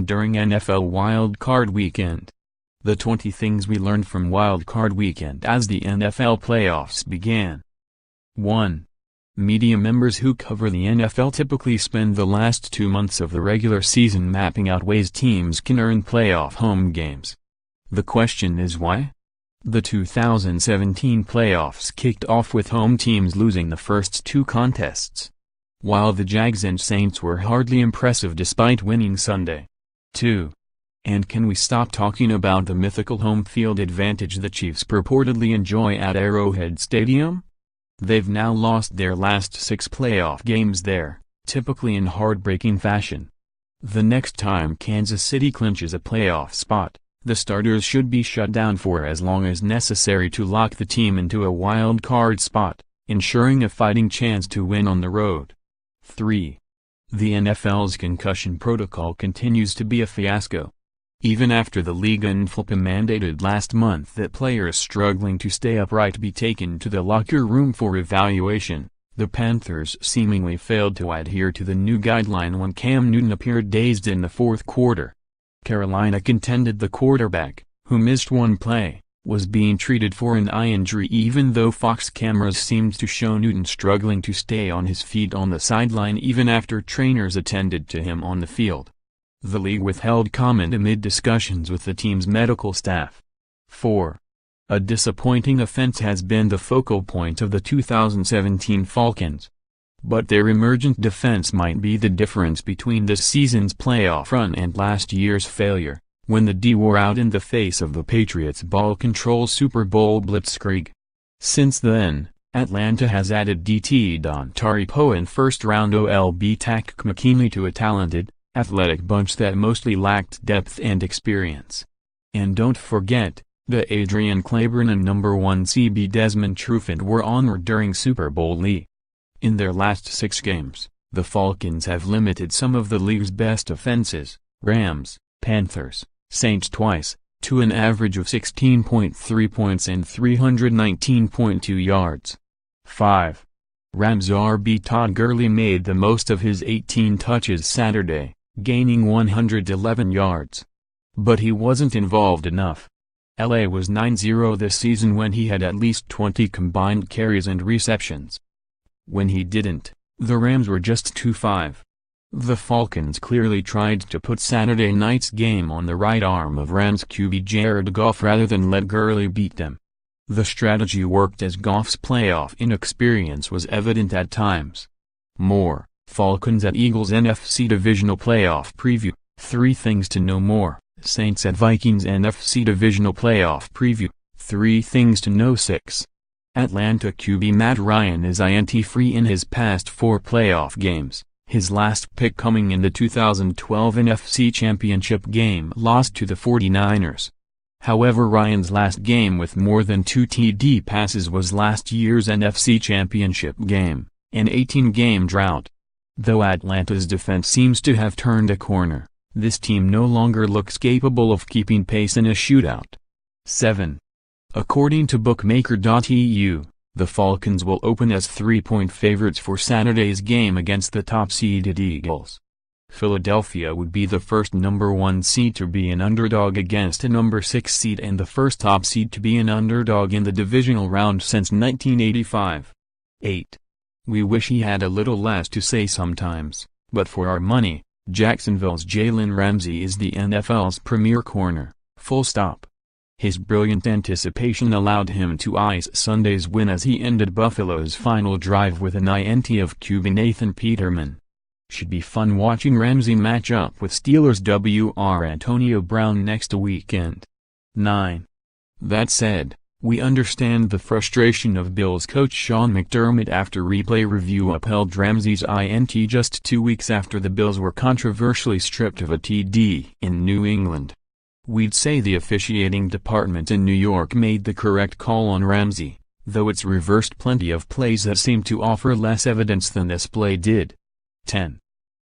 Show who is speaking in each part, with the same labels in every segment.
Speaker 1: happened during NFL Wild Card Weekend. The 20 things we learned from Wild Card Weekend as the NFL playoffs began. 1. Media members who cover the NFL typically spend the last 2 months of the regular season mapping out ways teams can earn playoff home games. The question is why? The 2017 playoffs kicked off with home teams losing the first 2 contests, while the Jags and Saints were hardly impressive despite winning Sunday. 2. And can we stop talking about the mythical home field advantage the Chiefs purportedly enjoy at Arrowhead Stadium? They've now lost their last 6 playoff games there, typically in heartbreaking fashion. The next time Kansas City clinches a playoff spot, the starters should be shut down for as long as necessary to lock the team into a wild card spot, ensuring a fighting chance to win on the road. 3. The NFL's concussion protocol continues to be a fiasco. Even after the league mandated last month that players struggling to stay upright be taken to the locker room for evaluation, the Panthers seemingly failed to adhere to the new guideline when Cam Newton appeared dazed in the fourth quarter. Carolina contended the quarterback, who missed 1 play, was being treated for an eye injury even though Fox cameras seemed to show Newton struggling to stay on his feet on the sideline even after trainers attended to him on the field. The league withheld comment amid discussions with the team's medical staff. 4. A disappointing offense has been the focal point of the 2017 Falcons. But their emergent defense might be the difference between this season's playoff run and last year's failure, when the D wore out in the face of the Patriots' ball-control Super Bowl blitzkrieg. Since then, Atlanta has added DT Dontari Poe and first-round OLB Takk McKinley to a talented, athletic bunch that mostly lacked depth and experience. And don't forget, the Adrian Claiborne and number 1 CB Desmond Trufant were honored during Super Bowl LE. In their last 6 games, the Falcons have limited some of the league's best offenses, Rams, Panthers, Saints twice, to an average of 16.3 points and 319.2 yards. 5. Rams RB Todd Gurley made the most of his 18 touches Saturday, gaining 111 yards. But he wasn't involved enough. LA was 9-0 this season when he had at least 20 combined carries and receptions. When he didn't, the Rams were just 2-5. The Falcons clearly tried to put Saturday night's game on the right arm of Rams QB Jared Goff rather than let Gurley beat them. The strategy worked as Goff's playoff inexperience was evident at times. More, Falcons at Eagles NFC Divisional Playoff Preview, 3 things to know more, Saints at Vikings NFC Divisional Playoff Preview, 3 things to know 6. Atlanta QB Matt Ryan is INT-free in his past 4 playoff games, his last pick coming in the 2012 NFC Championship game lost to the 49ers. However, Ryan's last game with more than 2 TD passes was last year's NFC Championship game, an 18-game drought. Though Atlanta's defense seems to have turned a corner, this team no longer looks capable of keeping pace in a shootout. 7. According to bookmaker.eu, the Falcons will open as 3-point favorites for Saturday's game against the top-seeded Eagles. Philadelphia would be the first number 1 seed to be an underdog against a number 6 seed and the first top seed to be an underdog in the divisional round since 1985. 8. We wish he had a little less to say sometimes, but for our money, Jacksonville's Jalen Ramsey is the NFL's premier corner, full stop. His brilliant anticipation allowed him to ice Sunday's win as he ended Buffalo's final drive with an INT of QB Nathan Peterman. Should be fun watching Ramsey match up with Steelers WR Antonio Brown next weekend. 9. That said, we understand the frustration of Bills coach Sean McDermott after replay review upheld Ramsey's INT just 2 weeks after the Bills were controversially stripped of a TD in New England. We'd say the officiating department in New York made the correct call on Ramsey, though it's reversed plenty of plays that seem to offer less evidence than this play did. 10.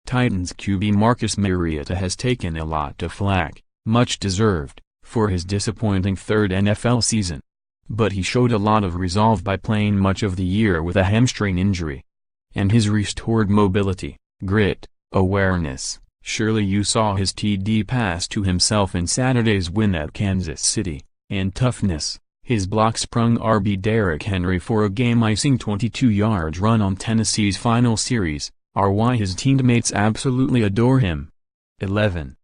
Speaker 1: Titans QB Marcus Mariota has taken a lot of flack, much deserved, for his disappointing 3rd NFL season. But he showed a lot of resolve by playing much of the year with a hamstring injury. And his restored mobility, grit, awareness, Surely you saw his TD pass to himself in Saturday's win at Kansas City, and toughness, his block-sprung RB Derrick Henry for a game-icing 22-yard run on Tennessee's final series, are why his teammates absolutely adore him. 11.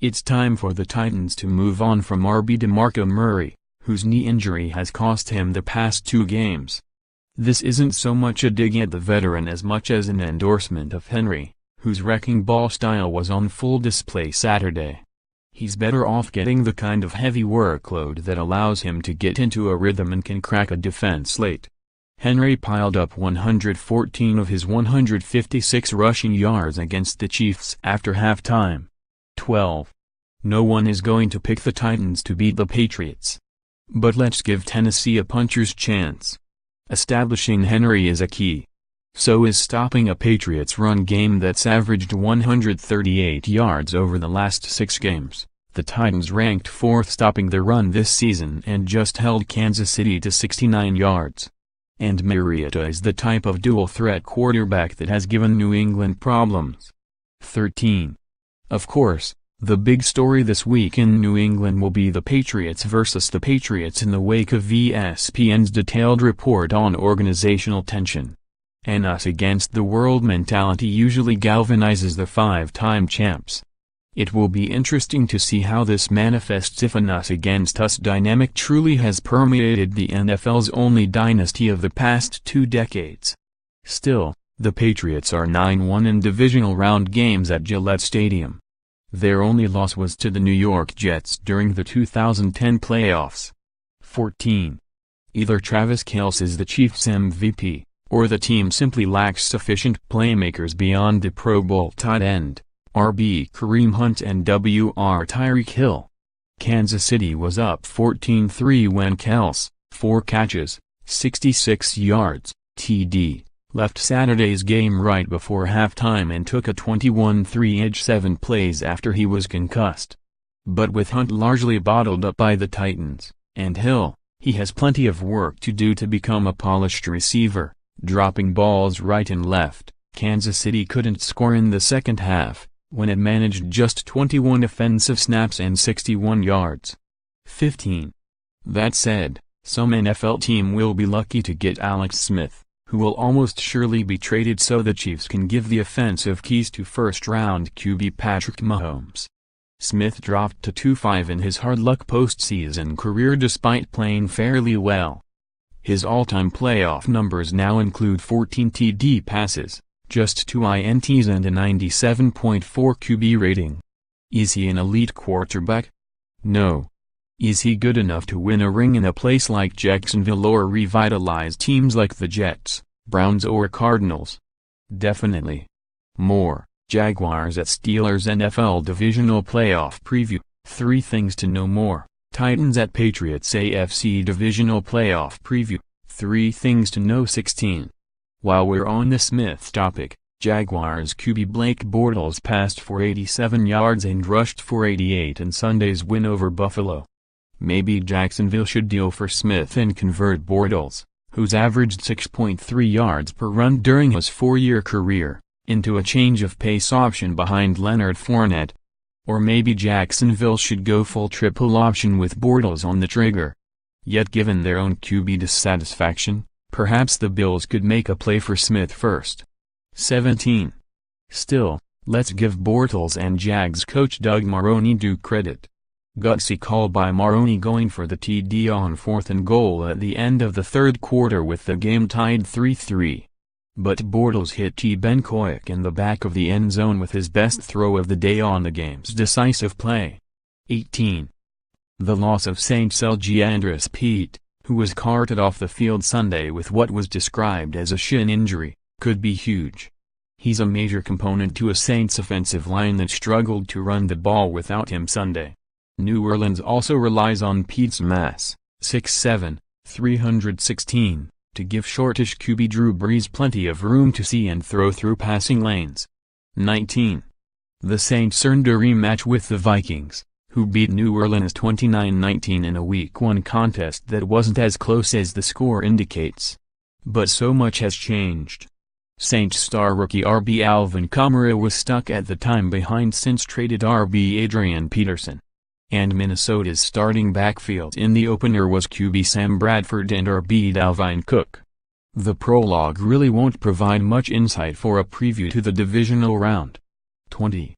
Speaker 1: It's time for the Titans to move on from RB DeMarco Murray, whose knee injury has cost him the past 2 games. This isn't so much a dig at the veteran as much as an endorsement of Henry, whose wrecking ball style was on full display Saturday. He's better off getting the kind of heavy workload that allows him to get into a rhythm and can crack a defense late. Henry piled up 114 of his 156 rushing yards against the Chiefs after halftime. 12. No one is going to pick the Titans to beat the Patriots. But let's give Tennessee a puncher's chance. Establishing Henry is a key. So is stopping a Patriots run game that's averaged 138 yards over the last 6 games. The Titans ranked 4th stopping the run this season and just held Kansas City to 69 yards. And Mariota is the type of dual-threat quarterback that has given New England problems. 13. Of course, the big story this week in New England will be the Patriots versus the Patriots in the wake of ESPN's detailed report on organizational tension. An us-against-the-world mentality usually galvanizes the 5-time champs. It will be interesting to see how this manifests if an us-against-us dynamic truly has permeated the NFL's only dynasty of the past 2 decades. Still, the Patriots are 9-1 in divisional round games at Gillette Stadium. Their only loss was to the New York Jets during the 2010 playoffs. 14. Either Travis Kelce is the Chiefs' MVP, or the team simply lacks sufficient playmakers beyond the Pro Bowl tight end, RB Kareem Hunt and WR Tyreek Hill. Kansas City was up 14-3 when Kelce, 4 catches, 66 yards, TD, left Saturday's game right before halftime and took a 21-3 edge 7 plays after he was concussed. But with Hunt largely bottled up by the Titans, and Hill, he has plenty of work to do to become a polished receiver. Dropping balls right and left, Kansas City couldn't score in the second half, when it managed just 21 offensive snaps and 61 yards. 15. That said, some NFL team will be lucky to get Alex Smith, who will almost surely be traded so the Chiefs can give the offensive keys to first-round QB Patrick Mahomes. Smith dropped to 2-5 in his hard-luck postseason career despite playing fairly well. His all-time playoff numbers now include 14 TD passes, just 2 INTs and a 97.4 QB rating. Is he an elite quarterback? No. Is he good enough to win a ring in a place like Jacksonville or revitalize teams like the Jets, Browns or Cardinals? Definitely. More, Jaguars at Steelers NFL Divisional Playoff Preview, 3 things to know more. Titans at Patriots AFC Divisional Playoff Preview, 3 things to know. 16. While we're on the Smith topic, Jaguars QB Blake Bortles passed for 87 yards and rushed for 88 in Sunday's win over Buffalo. Maybe Jacksonville should deal for Smith and convert Bortles, who's averaged 6.3 yards per run during his 4-year career, into a change of pace option behind Leonard Fournette. Or maybe Jacksonville should go full triple option with Bortles on the trigger. Yet given their own QB dissatisfaction, perhaps the Bills could make a play for Smith first. 17. Still, let's give Bortles and Jags coach Doug Marrone due credit. Gutsy call by Marrone going for the TD on 4th and goal at the end of the 3rd quarter with the game tied 3-3. But Bortles hit Ben Koick in the back of the end zone with his best throw of the day on the game's decisive play. 18. The loss of Saints LG Andres Pete, who was carted off the field Sunday with what was described as a shin injury, could be huge. He's a major component to a Saints offensive line that struggled to run the ball without him Sunday. New Orleans also relies on Pete's mass, 6'7", 316. To give shortish QB Drew Brees plenty of room to see and throw through passing lanes. 19. The Saints earned a rematch with the Vikings, who beat New Orleans 29-19 in a Week 1 contest that wasn't as close as the score indicates. But so much has changed. Saints star rookie RB Alvin Kamara was stuck at the time behind Saints-traded RB Adrian Peterson. And Minnesota's starting backfield in the opener was QB Sam Bradford and RB Dalvin Cook. The prologue really won't provide much insight for a preview to the divisional round. 20.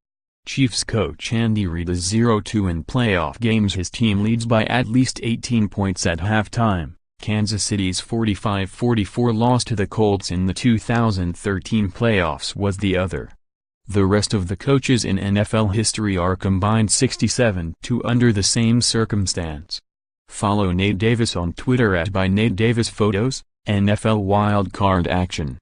Speaker 1: Chiefs coach Andy Reid is 0-2 in playoff games. His team leads by at least 18 points at halftime. Kansas City's 45-44 loss to the Colts in the 2013 playoffs was the other. The rest of the coaches in NFL history are combined 67-2 under the same circumstance. Follow Nate Davis on Twitter @ByNateDavisPhotos, NFL Wildcard Action.